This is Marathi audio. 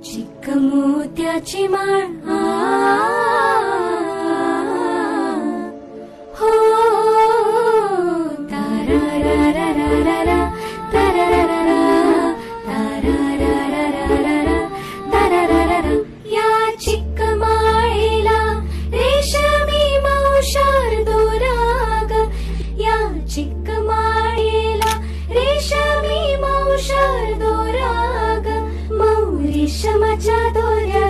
चिक्क मोत्याची माळ हो तारारारारारा, तारारारारा, तारारारारारा, तारारारारा. या चिक्क माळेला रेशमी मौशार दोराग, या चिक्क माळेला रेशमी मौशार दोराग, रेशमाच्या दोऱ्या